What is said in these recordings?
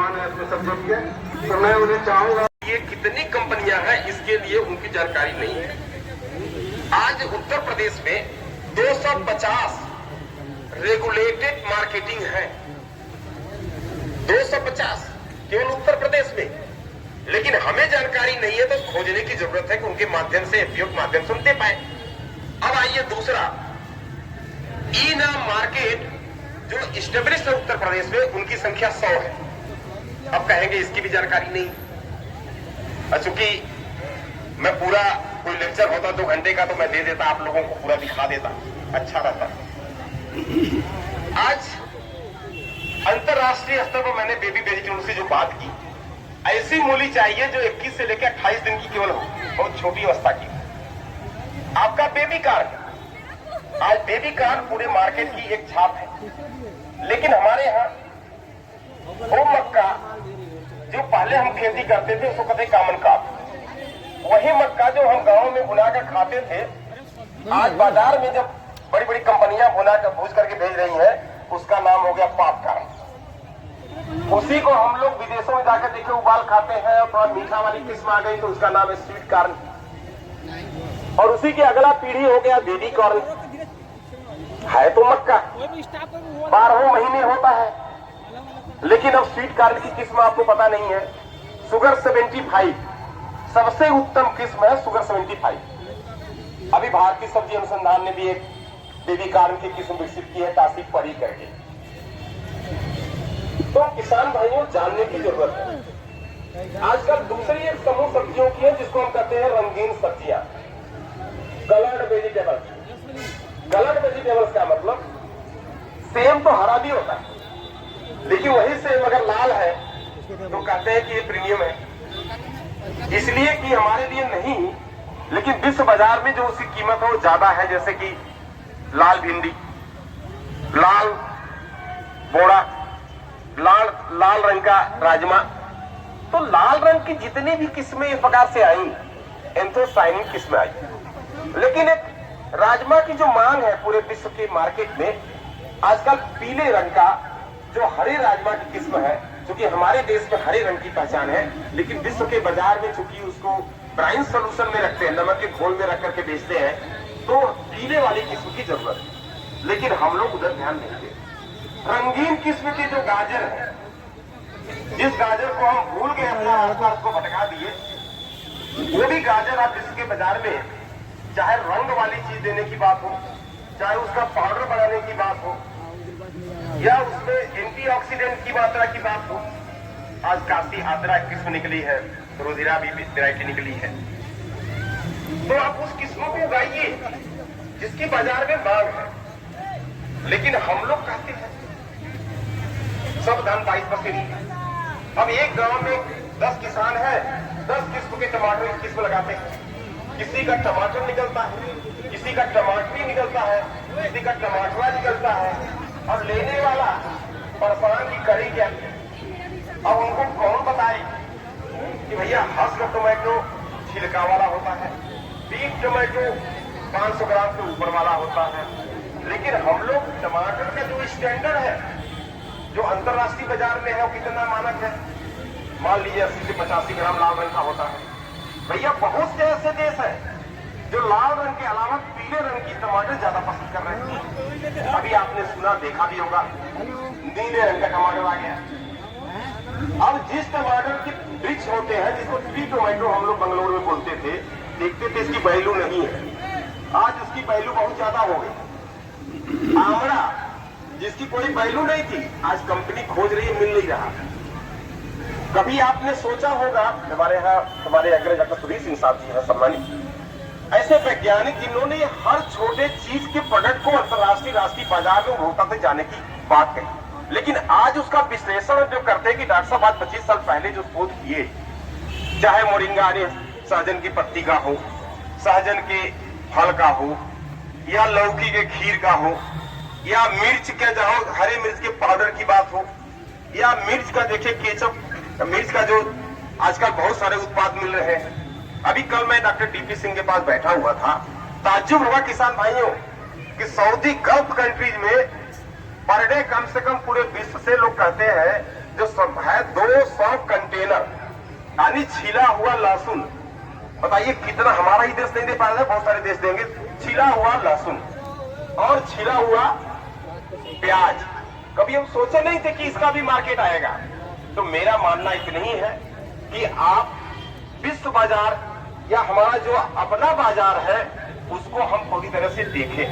मेहमान है अपने सब्जेक्ट के, तो मैं उन्हें चाहूंगा। ये कितनी कंपनियां हैं इसके लिए उनकी जानकारी नहीं है। आज उत्तर प्रदेश में 250 रेगुलेटेड मार्केटिंग है, 250 केवल उत्तर प्रदेश में। लेकिन हमें जानकारी नहीं है तो खोजने की जरूरत है कि उनके माध्यम से, एफपीओ के माध्यम से हम दे पाए। अब आइए दूसरा, ई नाम मार्केट जो इस्टेब्लिश्ड है उत्तर प्रदेश में, उनकी संख्या 100 है। अब कहेंगे इसकी भी जानकारी नहीं। चूंकि मैं पूरा कोई लेक्चर होता 2 घंटे का तो मैं दे देता, आप लोगों को पूरा दिखा देता, अच्छा रहता। आज अंतरराष्ट्रीय स्तर पर मैंने बेबी वेजिटेबल से जो बात की, ऐसी मूली चाहिए जो 21 से लेकर 28 दिन की केवल हो, बहुत छोटी अवस्था की। आपका बेबी कार्ड, आज बेबी कार्ड पूरे मार्केट की एक छाप है। लेकिन हमारे यहाँ वो मक्का जो पहले हम खेती करते थे उसको कहते कामन काप, वही मक्का जो हम गांव में बुनाकर खाते थे, आज बाजार में जब बड़ी बड़ी कंपनियां बुनाकर भूज करके भेज रही हैं, उसका नाम हो गया पॉपकॉर्न। उसी को हम लोग विदेशों में जाकर देखे उबाल खाते हैं, और थोड़ा मीठा वाली किस्म आ गई तो उसका नाम है स्वीट कॉर्न, और उसी की अगला पीढ़ी हो गया बेबी कॉर्न। है तो मक्का 12 महीने होता है, लेकिन अब स्वीट कॉर्न की किस्म आपको पता नहीं है। शुगर 75 सबसे उत्तम किस्म है, शुगर 75। अभी भारतीय सब्जी अनुसंधान ने भी एक बेबी कॉर्न की किस्म विकसित की है, तासीफ पड़ी करके। तो किसान भाइयों जानने की जरूरत है। आजकल दूसरी एक समूह सब्जियों की है जिसको हम कहते हैं रंगीन सब्जियां, कलर्ड वेजिटेबल्स। कलर्ड वेजिटेबल्स का मतलब सेम तो हरा भी होता है, लेकिन वही सेम अगर लाल है तो कहते हैं कि ये प्रीमियम है, इसलिए कि हमारे लिए नहीं, लेकिन विश्व बाजार में जो उसकी कीमत है वो ज्यादा है। जैसे कि लाल भिंडी, लाल बोड़ा, लाल रंग का राजमा। तो लाल रंग की जितनी भी किस्में इस प्रकार से आई, एंथोसाइनिन किस्में आई। लेकिन एक राजमा की जो मांग है पूरे विश्व के मार्केट में, आजकल पीले रंग का जो हरे राजमा की किस्म है, क्योंकि हमारे देश में हरे रंग की पहचान है, लेकिन विश्व के बाजार में चूंकि उसको ब्राइन सोल्यूशन में रखते हैं, नमक के घोल में रख करके बेचते हैं, तो पीले वाली किस्म की जरूरत है। लेकिन हम लोग उधर ध्यान नहीं देते। रंगीन किस्म की जो गाजर है, जिस गाजर को हम भूल गए अपना रास्ता उसको भटका दिए, वो भी गाजर आप विश्व के बाजार में, चाहे रंग वाली चीज देने की बात हो, चाहे उसका पाउडर बनाने की बात हो, या उसमें एंटीऑक्सीडेंट की मात्रा की बात हो। आज काफी आद्रा किस्म निकली है, रोजिरा भी वैरायटी निकली है, तो आप उस किस्मों को उगाइए जिसकी बाजार में मांग है। लेकिन हम लोग कहते हैं सब धन 22% नहीं है। अब एक गांव में 10 किसान है, 10 किस्म के टमाटर की किस्म लगाते हैं। किसी का टमाटर निकलता है, किसी का टमाटरी निकलता है, किसी का टमाटरा निकलता है। अब लेने वाला परेशान की करे क्या? अब उनको कौन बताए कि भैया हंस का टोमेटो छिलका वाला होता है, बीफ टोमेटो 500 ग्राम से ऊपर वाला होता है। लेकिन हम लोग टमाटर का जो स्टैंडर्ड है, जो अंतरराष्ट्रीय बाजार में है, वो कितना मानक है? मान लीजिए 80 से 85 ग्राम लाल रंग का होता है। भैया बहुत से ऐसे देश है जो लाल रंग के अलावा पीले रंग की टमाटर ज्यादा पसंद कर रहे हैं। अभी आपने सुना, देखा भी होगा, नीले रंग का टमाटर आ गया। अब जिस टमाटर के वृक्ष होते हैं, जिसको ट्री टोमेटो हम लोग बंगलोर में बोलते थे, देखते थे इसकी वैल्यू नहीं है, आज उसकी वैल्यू बहुत ज्यादा हो गई। आमड़ा जिसकी कोई वैल्यू नहीं थी, आज कंपनी खोज रही है, मिल नहीं रहा। कभी आपने सोचा होगा, हमारे यहाँ हमारे अग्रज डॉक्टर सुधीर सिंह साहब जी हैं सम्मानित, ऐसे वैज्ञानिक जिन्होंने हर छोटे चीज के प्रोडक्ट को अंतरराष्ट्रीय राष्ट्रीय बाजार में उपभोक्ता तक जाने की बात कही, लेकिन आज उसका विश्लेषण जो करते हैं कि डॉक्टर साहब आज 25 साल पहले जो शोध किए, चाहे मोरिंगा ने सहजन की पत्ती का हो, सहजन के फल का हो, या लौकी के खीर का हो, या मिर्च के जहां हरे मिर्च के पाउडर की बात हो, या मिर्च का देखिए केचप, मिर्च का जो आजकल बहुत सारे उत्पाद मिल रहे हैं। अभी कल मैं डॉक्टर डीपी सिंह के पास बैठा हुआ था, ताज्जुब हुआ किसान भाइयों कि सऊदी गल्फ कंट्रीज में पर डे कम से कम पूरे विश्व से लोग कहते हैं जो सब है 200 कंटेनर यानी छिला हुआ लहसुन। बताइए कितना, हमारा ही देश नहीं दे पा रहा है, बहुत सारे देश देंगे। छिला हुआ लहसुन और छिला हुआ प्याज, कभी हम सोचे नहीं थे कि इसका भी मार्केट आएगा। तो मेरा मानना इतना ही है कि आप विश्व बाजार या हमारा जो अपना बाजार है उसको हम पूरी तरह से देखें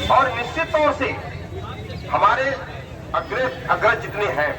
और निश्चित तौर से हमारे अग्रज जितने हैं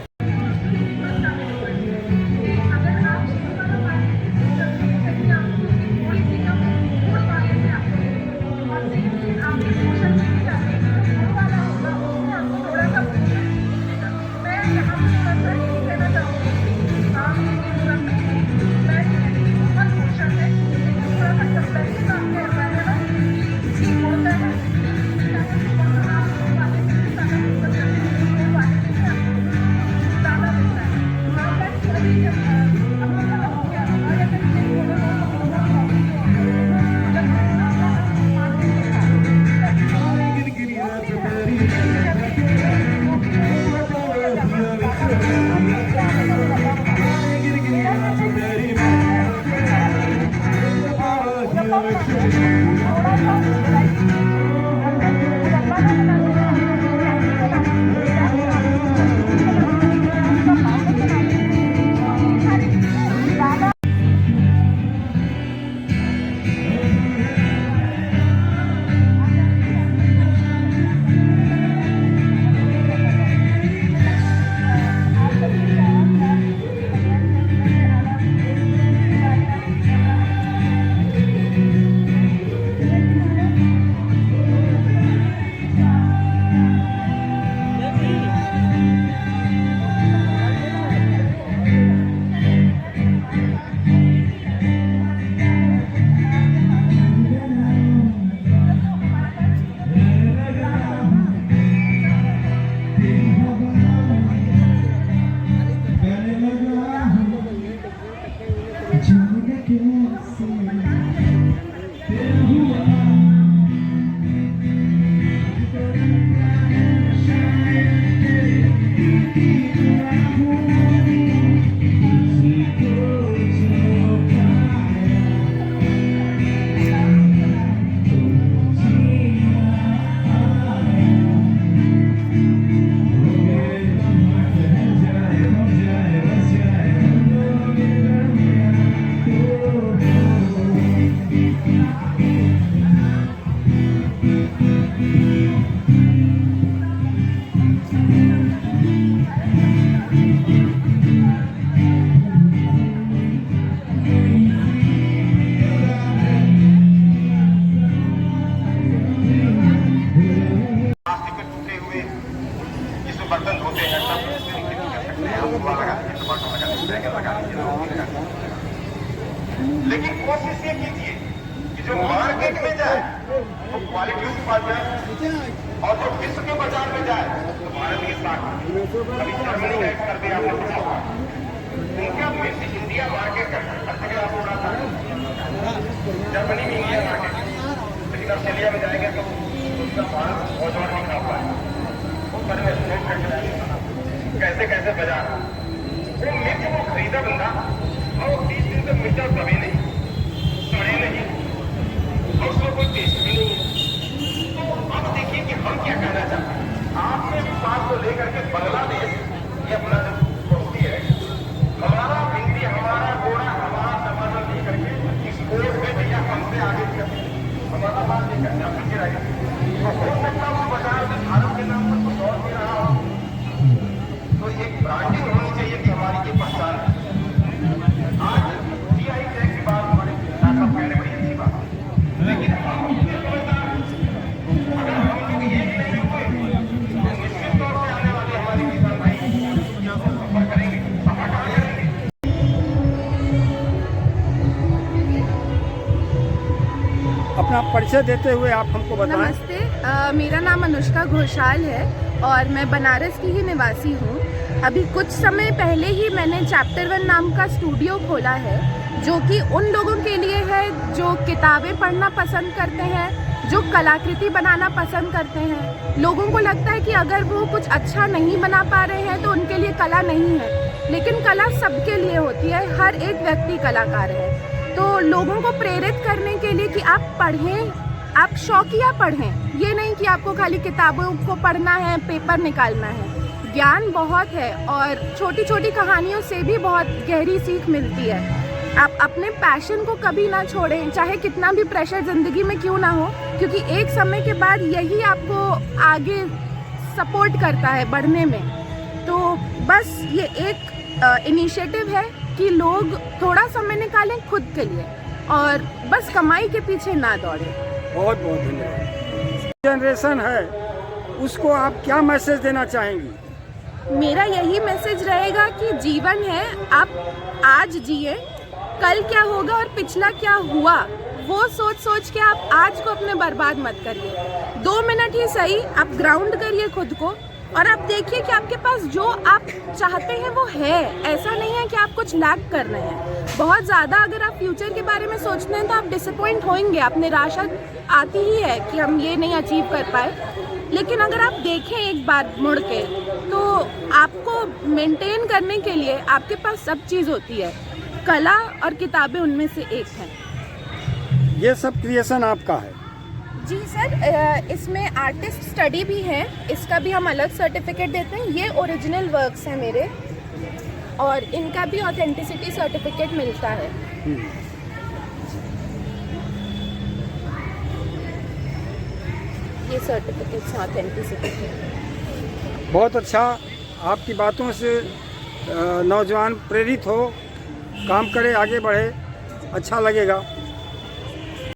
बर्तन धोते हैं सब लेकिन कोशिश ये कीजिए कि जो मार्केट में जाए वो क्वालिटी के पास जाए और जो विश्व के बाजार में जाए तो भारत के साथ। अभी जर्मनी का एक सर्वे आपने सुना होगा, उनका इंडिया मार्केट का आप थोड़ा सा जर्मनी में इंडिया मार्केट, लेकिन ऑस्ट्रेलिया में जाएंगे तो उसका भारत बहुत बड़ा नहीं खा पाए। कैसे कैसे बाजार वो मिर्च वो खरीदा बंदा और 30 दिन तक मिर्चा दबे नहीं, सड़े नहीं और उसमें कोई टेस्ट भी नहीं है। तो अब देखिए कि हम क्या कहना चाहते हैं। आपने इस बात को लेकर के बांग्लादेश ये अपना जो पड़ोसी है, हमारा भिंडी हमारा घोड़ा हमारा टमाटर लेकर के एक्सपोर्ट में भैया हमसे आगे हमारा बात लेकर के पीछे रहेगा। तो हो सकता है बाजार में भारत के नाम पर कुछ और दे रहा हो, तो एक ब्रांडिंग होनी चाहिए कि हमारी ये पहचान है। आज जीआई टैग की बात हमारे डॉक्टर कहने बड़ी अच्छी बात है, लेकिन हम ये समझदार अगर हम लोग ये नहीं हुए तो निश्चित तौर से आने वाले हमारे किसान भाई सफर करेंगे, सफर करेंगे। अपना परिचय देते हुए आप हमको बताएं। नमस्ते, मेरा नाम अनुष्का घोषाल है और मैं बनारस की ही निवासी हूँ। अभी कुछ समय पहले ही मैंने चैप्टर 1 नाम का स्टूडियो खोला है, जो कि उन लोगों के लिए है जो किताबें पढ़ना पसंद करते हैं जो कलाकृति बनाना पसंद करते हैं। लोगों को लगता है कि अगर वो कुछ अच्छा नहीं बना पा रहे हैं तो उनके लिए कला नहीं है, लेकिन कला सबके लिए होती है, हर एक व्यक्ति कलाकार है। तो लोगों को प्रेरित करने के लिए कि आप पढ़ें, आप शौकिया पढ़ें, ये नहीं कि आपको खाली किताबों को पढ़ना है, पेपर निकालना है। ज्ञान बहुत है और छोटी छोटी कहानियों से भी बहुत गहरी सीख मिलती है। आप अपने पैशन को कभी ना छोड़ें, चाहे कितना भी प्रेशर ज़िंदगी में क्यों ना हो, क्योंकि एक समय के बाद यही आपको आगे सपोर्ट करता है बढ़ने में। तो बस ये एक इनिशिएटिव है कि लोग थोड़ा समय निकालें खुद के लिए और बस कमाई के पीछे ना दौड़ें। बहुत बहुत धन्यवाद। जनरेशन है उसको आप क्या मैसेज देना चाहेंगी? मेरा यही मैसेज रहेगा कि जीवन है, आप आज जिए, कल क्या होगा और पिछला क्या हुआ वो सोच सोच के आप आज को अपने बर्बाद मत करिए। 2 मिनट ही सही आप ग्राउंड करिए खुद को और आप देखिए कि आपके पास जो आप चाहते हैं वो है। ऐसा नहीं है कि आप कुछ लैक कर रहे हैं। बहुत ज़्यादा अगर आप फ्यूचर के बारे में सोचते हैं तो आप डिसअपॉइंट होंगे, आप निराशा आती ही है कि हम ये नहीं अचीव कर पाए। लेकिन अगर आप देखें एक बार मुड़ के तो आपको मेंटेन करने के लिए आपके पास सब चीज़ होती है। कला और किताबें उनमें से एक हैं। ये सब क्रिएशन आपका है? जी सर, इसमें आर्टिस्ट स्टडी भी है, इसका भी हम अलग सर्टिफिकेट देते हैं। ये ओरिजिनल वर्क्स हैं मेरे और इनका भी ऑथेंटिसिटी सर्टिफिकेट मिलता है। ये सर्टिफिकेट्स ऑथेंटिसिटी के। बहुत अच्छा, आपकी बातों से नौजवान प्रेरित हो, काम करे, आगे बढ़े, अच्छा लगेगा।